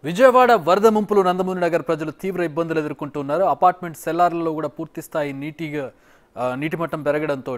విజయవాడ వరద ముంపులు నందమూరి నగర్ ప్రజలు తీవ్ర ఇబ్బందులు ఎదుర్కొంటున్నారు. అపార్ట్మెంట్ సెల్లార్లలో కూడా పూర్తి స్థాయి నీటి మట్టం పెరగడంతో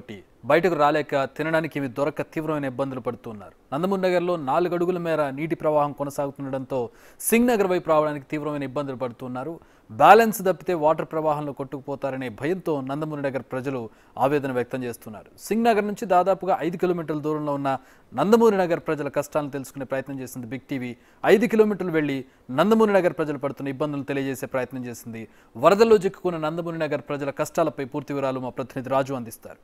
బయటకు రాలేక తినడానికి ఇవి దొరక్క తీవ్రమైన ఇబ్బందులు పడుతున్నారు. నందమూరి నగర్లో 4 అడుగుల మేర నీటి ప్రవాహం కొనసాగుతుండడంతో సింగ్ నగర్ వైపు రావడానికి తీవ్రమైన ఇబ్బందులు పడుతున్నారు. బ్యాలెన్స్ తప్పితే వాటర్ ప్రవాహంలో కొట్టుకుపోతారనే భయంతో నందమూరి నగర్ ప్రజలు ఆవేదన వ్యక్తం చేస్తున్నారు. సింగ్ నగర్ నుంచి దాదాపుగా 5 కిలోమీటర్ల దూరంలో ఉన్న నందమూరి నగర్ ప్రజల కష్టాలను తెలుసుకునే ప్రయత్నం చేసింది బిగ్ టీవీ. 5 కిలోమీటర్లు వెళ్లి నందమూరి నగర్ ప్రజలు పడుతున్న ఇబ్బందులు తెలియజేసే ప్రయత్నం చేసింది. వరదల్లో చిక్కుకున్న నందమూరి నగర్ ప్రజల కష్టాలపై పూర్తి వివరాలు మా ప్రతినిధి రాజు అందిస్తారు.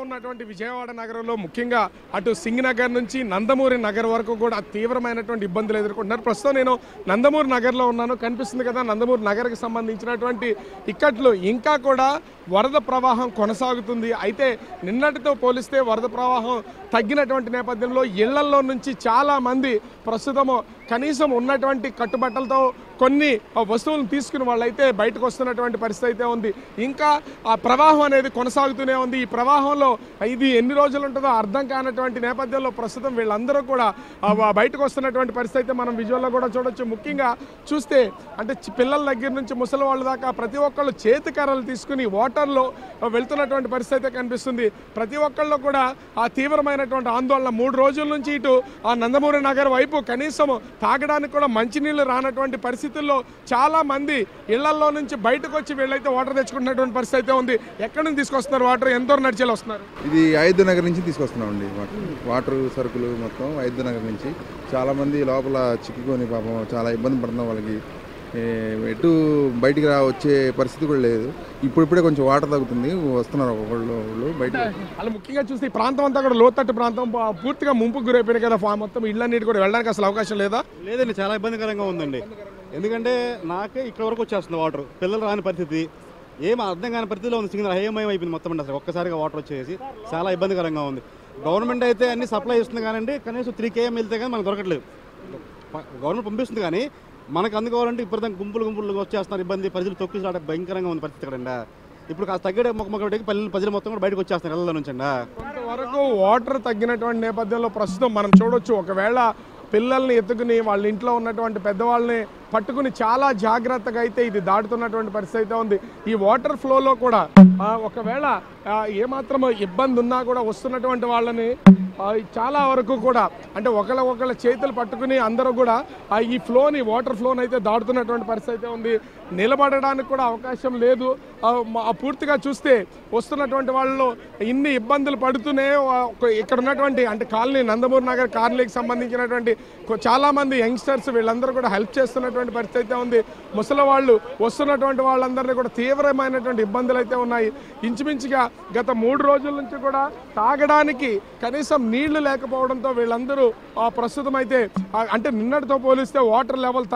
ఉన్నటువంటి విజయవాడ నగరంలో ముఖ్యంగా అటు సింగ్ నగర్ నుంచి నందమూరి నగర్ వరకు కూడా తీవ్రమైనటువంటి ఇబ్బందులు ఎదుర్కొంటున్నారు. ప్రస్తుతం నేను నందమూరి నగర్లో ఉన్నాను, కనిపిస్తుంది కదా నందమూరి నగర్కి సంబంధించినటువంటి ఇక్కట్లు ఇంకా కూడా వరద ప్రవాహం కొనసాగుతుంది. అయితే నిన్నటితో పోలిస్తే వరద ప్రవాహం తగ్గినటువంటి నేపథ్యంలో ఇళ్లల్లో నుంచి చాలా మంది ప్రస్తుతము కనీసం ఉన్నటువంటి కట్టుబట్టలతో కొన్ని వస్తువులను తీసుకుని వాళ్ళైతే బయటకు వస్తున్నటువంటి పరిస్థితి అయితే ఉంది. ఇంకా ఆ ప్రవాహం అనేది కొనసాగుతూనే ఉంది. ఈ ప్రవాహంలో ఇది ఎన్ని రోజులు ఉంటుందో అర్థం కానటువంటి నేపథ్యంలో ప్రస్తుతం వీళ్ళందరూ కూడా బయటకు వస్తున్నటువంటి పరిస్థితి అయితే మనం విజువల్లో కూడా చూడొచ్చు. ముఖ్యంగా చూస్తే అంటే పిల్లల దగ్గర నుంచి ముసలి వాళ్ళ దాకా ప్రతి ఒక్కళ్ళు చేతి కర్రలు తీసుకుని వాటర్లో వెళ్తున్నటువంటి పరిస్థితి అయితే కనిపిస్తుంది. ప్రతి ఒక్కళ్ళు కూడా ఆ తీవ్రమైనటువంటి ఆందోళన 3 రోజుల నుంచి ఇటు ఆ నందమూరి నగర్ వైపు కనీసం తాగడానికి కూడా మంచినీళ్ళు రానటువంటి పరిస్థితుల్లో చాలా మంది ఇళ్లలో నుంచి బయటకు వచ్చి వీళ్ళైతే వాటర్ తెచ్చుకుంటున్నటువంటి పరిస్థితి అయితే ఉంది. ఎక్కడి నుంచి తీసుకొస్తున్నారు వాటర్? ఎంత నడిచేలా వస్తున్నారు? ఇది అయోధ్య నగర్ నుంచి తీసుకొస్తున్నామండి. వాటర్ సరుకులు మొత్తం అయోధ్య నగర్ నుంచి. చాలా మంది లోపల చిక్కుకొని పాపం చాలా ఇబ్బంది పడుతున్నారు. వాళ్ళకి ఎటు బయటికి వచ్చే పరిస్థితి కూడా లేదు. ఇప్పుడిప్పుడే కొంచెం వాటర్ తగ్గుతుంది, వస్తున్నారు ఒక్కొక్కళ్ళు బయట. అలా ముఖ్యంగా చూస్తే ఈ ప్రాంతం అంతా కూడా లోతట్టు ప్రాంతం పూర్తిగా ముంపుకు గురైపోయినాయి కదా. మొత్తం ఇళ్ళన్నిటి కూడా వెళ్ళడానికి అసలు అవకాశం లేదా? లేదండి, చాలా ఇబ్బందికరంగా ఉందండి. ఎందుకంటే నాకే ఇక్కడ వరకు వచ్చేస్తుంది వాటర్. పిల్లలు రాని పరిస్థితి, ఏం అర్థం కాని పరిస్థితిలో ఉంది. సింగల్ హేమయం అయిపోయింది మొత్తం అండి. అసలు ఒక్కసారిగా వాటర్ వచ్చేసి చాలా ఇబ్బందికరంగా ఉంది. గవర్నమెంట్ అయితే అన్ని సప్లై ఇస్తుంది కానండి, కనీసం 3 km వెళ్తే కానీ మనకు దొరకట్లేదు. గవర్నమెంట్ పంపిస్తుంది కానీ మనకు అందుకోవాలంటే ఇప్పుడు గుంపులు వచ్చేస్తున్నారు. ఇబ్బంది, ప్రజలు తొక్కిసలాడే భయంకరంగా ఉంది పరిస్థితి ఇక్కడ. ఇప్పుడు కాస్త తగ్గడే మొక్కమొక్కడికి ప్రజలు మొత్తం కూడా బయటకు వచ్చేస్తున్నారు ఇళ్ల నుంచి అండి. కొంతవరకు వాటర్ తగ్గినటువంటి నేపథ్యంలో ప్రస్తుతం మనం చూడొచ్చు, ఒకవేళ పిల్లల్ని ఎత్తుకుని వాళ్ళ ఇంట్లో ఉన్నటువంటి పెద్దవాళ్ళని పట్టుకుని చాలా జాగ్రత్తగా అయితే ఇది దాటుతున్నటువంటి పరిస్థితి అయితే ఉంది. ఈ వాటర్ ఫ్లోలో కూడా ఒకవేళ ఏమాత్రం ఇబ్బంది ఉన్నా కూడా వస్తున్నటువంటి వాళ్ళని చాలా వరకు కూడా అంటే ఒకళ్ళ చేతులు పట్టుకుని అందరూ కూడా ఈ ఫ్లోని వాటర్ ఫ్లోని అయితే దాటుతున్నటువంటి పరిస్థితి అయితే ఉంది. నిలబడడానికి కూడా అవకాశం లేదు. పూర్తిగా చూస్తే వస్తున్నటువంటి వాళ్ళు ఇన్ని ఇబ్బందులు పడుతూనే ఇక్కడ ఉన్నటువంటి అంటే కాలనీ నందమూరి నగర్ కాలనీకి సంబంధించినటువంటి చాలామంది యంగ్స్టర్స్ వీళ్ళందరూ కూడా హెల్ప్ చేస్తున్నటువంటి పరిస్థితి అయితే ఉంది. ముసలి వాళ్ళు వస్తున్నటువంటి వాళ్ళందరినీ కూడా తీవ్రమైనటువంటి ఇబ్బందులు అయితే ఉన్నాయి. ఇంచుమించుగా గత 3 రోజుల నుంచి కూడా తాగడానికి కనీసం నీళ్లు లేకపోవడంతో వీళ్ళందరూ ప్రస్తుతం అయితే అంటే నిన్నటితో పోలిస్తే వాటర్ లెవెల్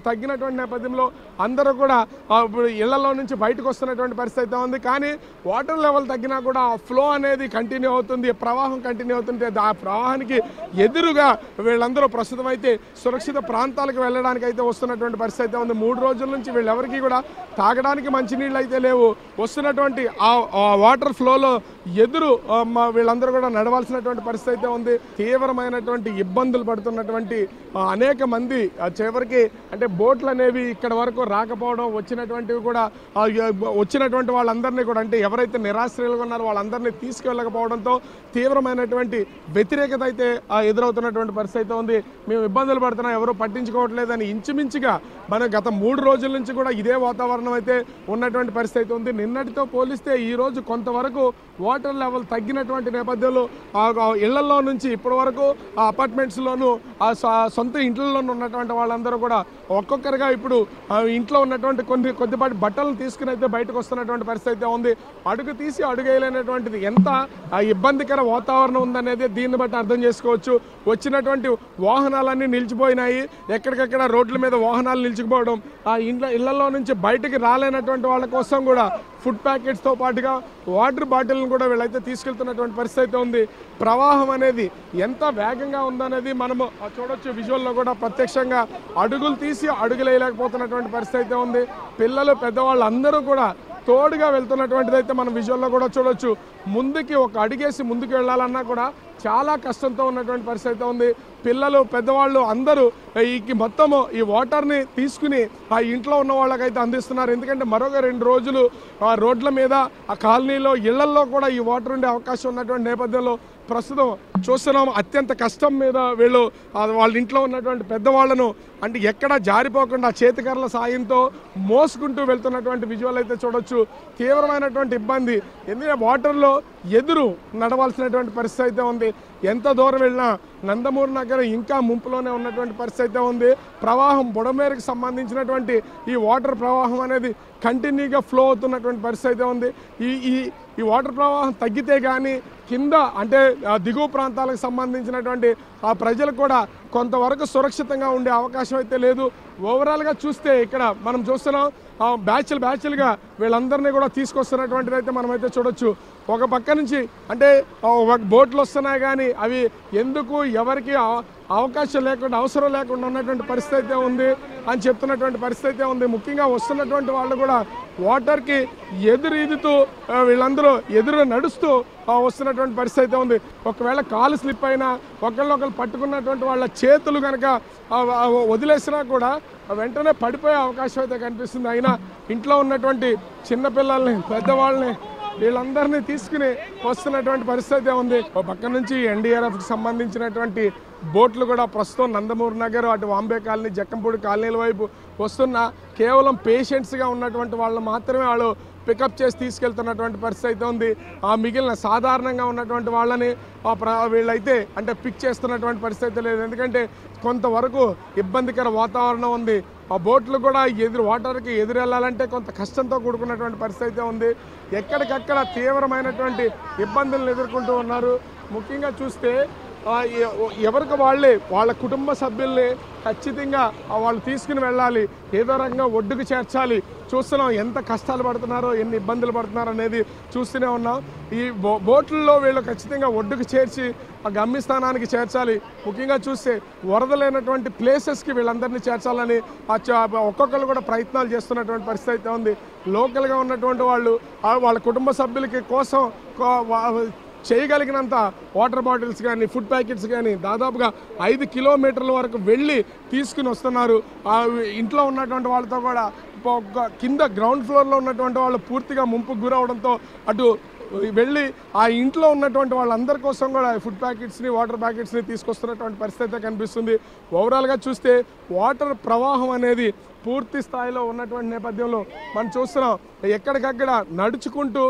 తగ్గినటువంటి నేపథ్యంలో అందరూ కూడా ఇళ్లలో నుంచి బయటకు వస్తున్నటువంటి పరిస్థితి అయితే ఉంది. కానీ వాటర్ లెవెల్ తగ్గినా కూడా ఫ్లో అనేది కంటిన్యూ అవుతుంది, ప్రవాహం కంటిన్యూ అవుతుంది. ఆ ప్రవాహానికి ఎదురుగా వీళ్ళందరూ ప్రస్తుతం అయితే సురక్షిత ప్రాంతాలకు వెళ్ళడానికి అయితే వస్తున్నటువంటి పరిస్థితి అయితే ఉంది. 3 రోజుల నుంచి వీళ్ళెవరికి కూడా తాగడానికి మంచినీళ్ళు అయితే లేవు. వస్తున్నటువంటి ఆ వాటర్ ఫ్లోలో ఎదురు వీళ్ళందరూ కూడా నడవాల్సినటువంటి పరిస్థితి అయితే ఉంది. తీవ్రమైనటువంటి ఇబ్బందులు పడుతున్నటువంటి అనేక మంది చివరికి అంటే బోట్లు అనేవి ఇక్కడ వరకు రాకపోవడం, వచ్చినటువంటి వాళ్ళందరినీ కూడా అంటే ఎవరైతే నిరాశ్రయులుగా ఉన్నారో వాళ్ళందరినీ తీసుకెళ్ళకపోవడంతో తీవ్రమైనటువంటి వ్యతిరేకత అయితే ఎదురవుతున్నటువంటి పరిస్థితి అయితే ఉంది. మేము ఇబ్బందులు పడుతున్నాం, ఎవరు పట్టించుకోవట్లేదని ఇంచుమించుగా మన గత 3 రోజుల నుంచి కూడా ఇదే వాతావరణం అయితే ఉన్నటువంటి పరిస్థితి ఉంది. నిన్నటితో పోలిస్తే ఈ రోజు కొంతవరకు వాటర్ లెవెల్ తగ్గినటువంటి నేపథ్యంలో ఇళ్లలో నుంచి ఇప్పటి వరకు ఆ అపార్ట్మెంట్స్లోనూ సొంత ఇంట్లలోనూ ఉన్నటువంటి వాళ్ళందరూ కూడా ఒక్కొక్కరిగా ఇప్పుడు ఇంట్లో ఉన్నటువంటి కొద్దిపాటి బట్టలను తీసుకుని అయితే బయటకు వస్తున్నటువంటి పరిస్థితి అయితే ఉంది. అడుగు తీసి అడుగేయలేనటువంటిది ఎంత ఇబ్బందికర వాతావరణం ఉందనేది దీన్ని బట్టి అర్థం చేసుకోవచ్చు. వచ్చినటువంటి వాహనాలన్నీ నిలిచిపోయినాయి. ఎక్కడికక్కడ రోడ్ల మీద వాహనాలు నిలిచిపోవడం, ఆ ఇళ్లలో నుంచి బయటికి రాలేనటువంటి వాళ్ళ కోసం కూడా ఫుడ్ ప్యాకెట్స్తో పాటుగా వాటర్ బాటిల్ని కూడా వీళ్ళైతే తీసుకెళ్తున్నటువంటి పరిస్థితి అయితే ఉంది. ప్రవాహం అనేది ఎంత వేగంగా ఉందనేది మనము చూడొచ్చు. విజువల్లో కూడా ప్రత్యక్షంగా అడుగులు తీసి అడుగులేయలేకపోతున్నటువంటి పరిస్థితి అయితే ఉంది. పిల్లలు పెద్దవాళ్ళు అందరూ కూడా తోడుగా వెళ్తున్నటువంటిది అయితే మనం విజువల్లో కూడా చూడొచ్చు. ముందుకి ఒక అడిగేసి ముందుకు వెళ్ళాలన్నా కూడా చాలా కష్టంతో ఉన్నటువంటి పరిస్థితి ఉంది. పిల్లలు పెద్దవాళ్ళు అందరూ ఈ మొత్తము ఈ వాటర్ని తీసుకుని ఆ ఇంట్లో ఉన్న వాళ్ళకైతే అందిస్తున్నారు. ఎందుకంటే మరొక 2 రోజులు రోడ్ల మీద ఆ కాలనీలో ఇళ్లల్లో కూడా ఈ వాటర్ ఉండే అవకాశం ఉన్నటువంటి నేపథ్యంలో ప్రస్తుతం చూస్తున్నాం అత్యంత కష్టం మీద వీళ్ళు వాళ్ళ ఇంట్లో ఉన్నటువంటి పెద్దవాళ్లను అంటే ఎక్కడ జారిపోకుండా చేతికర్రల సాయంతో మోసుకుంటూ వెళ్తున్నటువంటి విజువల్ అయితే చూడొచ్చు. తీవ్రమైనటువంటి ఇబ్బంది, ఎందుకంటే వాటర్లో ఎదురు నడవాల్సినటువంటి పరిస్థితి అయితే ఉంది. ఎంత దూరం వెళ్ళినా నందమూరి నగరం ఇంకా ముంపులోనే ఉన్నటువంటి పరిస్థితి అయితే ఉంది. ప్రవాహం బుడమేరుకు సంబంధించినటువంటి ఈ వాటర్ ప్రవాహం అనేది కంటిన్యూగా ఫ్లో అవుతున్నటువంటి పరిస్థితి అయితే ఉంది. ఈ వాటర్ ప్రవాహం తగ్గితే కానీ కింద అంటే దిగువ ప్రాంతాలకు సంబంధించినటువంటి ఆ ప్రజలు కూడా కొంతవరకు సురక్షితంగా ఉండే అవకాశం అయితే లేదు. ఓవరాల్గా చూస్తే ఇక్కడ మనం చూస్తున్నాం బ్యాచ్లుగా వీళ్ళందరినీ కూడా తీసుకొస్తున్నటువంటిది అయితే మనమైతే చూడొచ్చు. ఒక పక్క నుంచి అంటే బోట్లు వస్తున్నాయి కానీ అవి ఎందుకు ఎవరికి అవకాశం లేకుండా అవసరం లేకుండా ఉన్నటువంటి పరిస్థితి అయితే ఉంది అని చెప్తున్నటువంటి పరిస్థితి అయితే ఉంది. ముఖ్యంగా వస్తున్నటువంటి వాళ్ళు కూడా వాటర్కి ఎదురీదుతూ వీళ్ళందరూ ఎదురు నడుస్తూ వస్తున్నటువంటి పరిస్థితి అయితే ఉంది. ఒకవేళ కాలు స్లిప్ అయినా ఒకళ్ళొకళ్ళు పట్టుకున్నటువంటి వాళ్ళ చేతులు కనుక వదిలేసినా కూడా వెంటనే పడిపోయే అవకాశం అయితే కనిపిస్తుంది. అయినా ఇంట్లో ఉన్నటువంటి చిన్నపిల్లల్ని పెద్దవాళ్ళని వీళ్ళందరినీ తీసుకుని వస్తున్నటువంటి పరిస్థితి ఉంది. ఒక పక్క నుంచి ఎన్డీఆర్ఎఫ్కి సంబంధించినటువంటి బోట్లు కూడా ప్రస్తుతం నందమూరి నగర్ అటు వాంబే కాలనీ జక్కంపూడి కాలనీల వైపు వస్తున్న కేవలం పేషెంట్స్గా ఉన్నటువంటి వాళ్ళు మాత్రమే వాళ్ళు పికప్ చేసి తీసుకెళ్తున్నటువంటి పరిస్థితి అయితే ఉంది. ఆ మిగిలిన సాధారణంగా ఉన్నటువంటి వాళ్ళని వీళ్ళైతే అంటే పిక్ చేస్తున్నటువంటి పరిస్థితి లేదు. ఎందుకంటే కొంతవరకు ఇబ్బందికర వాతావరణం ఉంది. ఆ బోట్లు కూడా వాటర్కి ఎదురు వెళ్ళాలంటే కొంత కష్టంతో కూడుకున్నటువంటి పరిస్థితి ఉంది. ఎక్కడికక్కడ తీవ్రమైనటువంటి ఇబ్బందులను ఎదుర్కొంటూ ఉన్నారు. ముఖ్యంగా చూస్తే ఎవరికి వాళ్ళే వాళ్ళ కుటుంబ సభ్యుల్ని ఖచ్చితంగా వాళ్ళు తీసుకుని వెళ్ళాలి, ఏదో రకంగా ఒడ్డుకు చేర్చాలి. చూస్తున్నాం ఎంత కష్టాలు పడుతున్నారో, ఎన్ని ఇబ్బందులు పడుతున్నారో అనేది చూస్తూనే ఉన్నాం. ఈ బోట్లలో వీళ్ళు ఖచ్చితంగా ఒడ్డుకు చేర్చి ఆ గమ్యస్థానానికి చేర్చాలి. ముఖ్యంగా చూస్తే వరదలైనటువంటి ప్లేసెస్కి వీళ్ళందరినీ చేర్చాలని ఒక్కొక్కరు కూడా ప్రయత్నాలు చేస్తున్నటువంటి పరిస్థితి అయితే ఉంది. లోకల్గా ఉన్నటువంటి వాళ్ళు వాళ్ళ కుటుంబ సభ్యులకి కోసం చేయగలిగినంత వాటర్ బాటిల్స్ కానీ ఫుడ్ ప్యాకెట్స్ కానీ దాదాపుగా 5 కిలోమీటర్ల వరకు వెళ్ళి తీసుకుని వస్తున్నారు. ఇంట్లో ఉన్నటువంటి వాళ్ళతో కూడా కింద గ్రౌండ్ ఫ్లోర్లో ఉన్నటువంటి వాళ్ళు పూర్తిగా ముంపుకు గురవడంతో అటు వెళ్ళి ఆ ఇంట్లో ఉన్నటువంటి వాళ్ళందరి కోసం కూడా ఫుడ్ ప్యాకెట్స్ని వాటర్ ప్యాకెట్స్ని తీసుకొస్తున్నటువంటి పరిస్థితి కనిపిస్తుంది. ఓవరాల్గా చూస్తే వాటర్ ప్రవాహం అనేది పూర్తి స్థాయిలో ఉన్నటువంటి నేపథ్యంలో మనం చూస్తున్నాం ఎక్కడికక్కడ నడుచుకుంటూ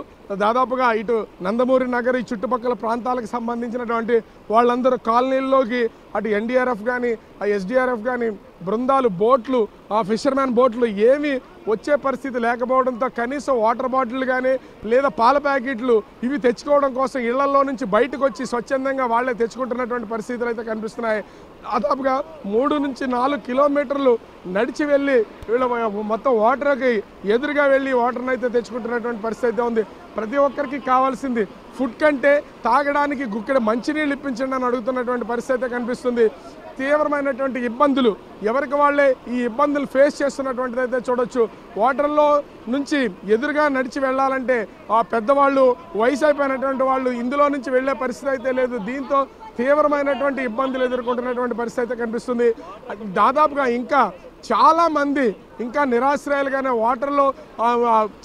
దాదాపుగా ఇటు నందమూరి నగర్ ఈ చుట్టుపక్కల ప్రాంతాలకు సంబంధించినటువంటి వాళ్ళందరూ కాలనీల్లోకి అటు ఎన్డీఆర్ఎఫ్ కానీ ఆ ఎస్డీఆర్ఎఫ్ కానీ బృందాలు బోట్లు ఆ ఫిషర్మ్యాన్ బోట్లు ఏమీ వచ్చే పరిస్థితి లేకపోవడంతో కనీసం వాటర్ బాటిల్ కానీ లేదా పాల ప్యాకెట్లు ఇవి తెచ్చుకోవడం కోసం ఇళ్లలో నుంచి బయటకు వచ్చి స్వచ్ఛందంగా వాళ్ళే తెచ్చుకుంటున్నటువంటి పరిస్థితులు అయితే కనిపిస్తున్నాయి. దాదాపుగా 3 నుంచి 4 కిలోమీటర్లు నడిచి వెళ్ళి వీళ్ళ మొత్తం వాటర్కి ఎదురుగా వెళ్ళి వాటర్ని అయితే తెచ్చుకుంటున్నటువంటి పరిస్థితి ఉంది. ప్రతి ఒక్కరికి కావాల్సింది ఫుడ్ కంటే తాగడానికి గుక్కెడ మంచినీళ్ళు ఇప్పించండి అని అడుగుతున్నటువంటి పరిస్థితి కనిపిస్తుంది. తీవ్రమైనటువంటి ఇబ్బందులు ఎవరికి వాళ్ళే ఈ ఇబ్బందులు ఫేస్ చేస్తున్నటువంటిది అయితే చూడొచ్చు. వాటర్లో నుంచి ఎదురుగా నడిచి వెళ్ళాలంటే ఆ పెద్దవాళ్ళు వయసు అయిపోయినటువంటి వాళ్ళు ఇందులో నుంచి వెళ్ళే పరిస్థితి అయితే లేదు. దీంతో తీవ్రమైనటువంటి ఇబ్బందులు ఎదుర్కొంటున్నటువంటి పరిస్థితి కనిపిస్తుంది. దాదాపుగా ఇంకా చాలామంది ఇంకా నిరాశ్రయాలుగానే వాటర్లో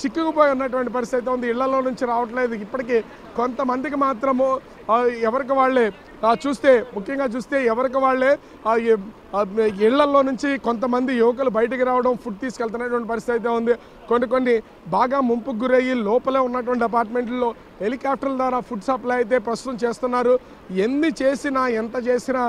చిక్కుకుపోయి ఉన్నటువంటి పరిస్థితి ఉంది. ఇళ్లలో నుంచి రావట్లేదు. ఇప్పటికీ కొంతమందికి మాత్రము ఎవరికి వాళ్ళే చూస్తే ముఖ్యంగా చూస్తే ఎవరికి వాళ్ళే ఇళ్లలో నుంచి కొంతమంది యువకులు బయటికి రావడం ఫుడ్ తీసుకెళ్తున్నటువంటి పరిస్థితి ఉంది. కొన్ని బాగా ముంపుకు గురయ్యి లోపలే ఉన్నటువంటి అపార్ట్మెంట్లలో హెలికాప్టర్ల ద్వారా ఫుడ్ సప్లై అయితే ప్రస్తుతం చేస్తున్నారు. ఎన్ని చేసినా ఎంత చేసినా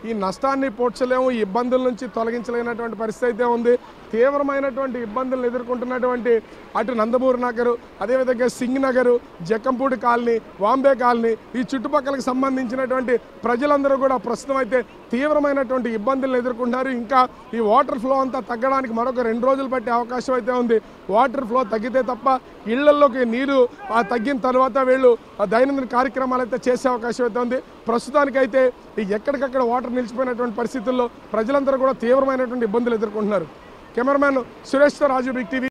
ఈ నష్టాన్ని పోడ్చలేము, ఈ ఇబ్బందుల నుంచి తొలగించలేనటువంటి పరిస్థితి ఉంది. తీవ్రమైనటువంటి ఇబ్బందులను ఎదుర్కొంటున్నటువంటి అటు నందమూరి నగరు, అదేవిధంగా సింగ్ నగరు, జక్కంపూడి కాలనీ, వాంబే కాలనీ ఈ చుట్టుపక్కలకు సంబంధించినటువంటి ప్రజలందరూ కూడా ప్రస్తుతం అయితే తీవ్రమైనటువంటి ఇబ్బందులను ఎదుర్కొంటున్నారు. ఇంకా ఈ వాటర్ ఫ్లో అంతా తగ్గడానికి మరొక 2 రోజులు పట్టే అవకాశం అయితే ఉంది. వాటర్ ఫ్లో తగ్గితే తప్ప ఇళ్లలోకి నీరు తగ్గిన తర్వాత వీళ్ళు దైనందిన కార్యక్రమాలు అయితే చేసే అవకాశం అయితే ఉంది. ప్రస్తుతానికైతే ఎక్కడికక్కడ వాటర్ నిలిచిపోయినటువంటి పరిస్థితుల్లో ప్రజలందరూ కూడా తీవ్రమైనటువంటి ఇబ్బందులు ఎదుర్కొంటున్నారు. కెమెరామ్యాన్ సురేష్తో రాజు, బిగ్ టీవీ.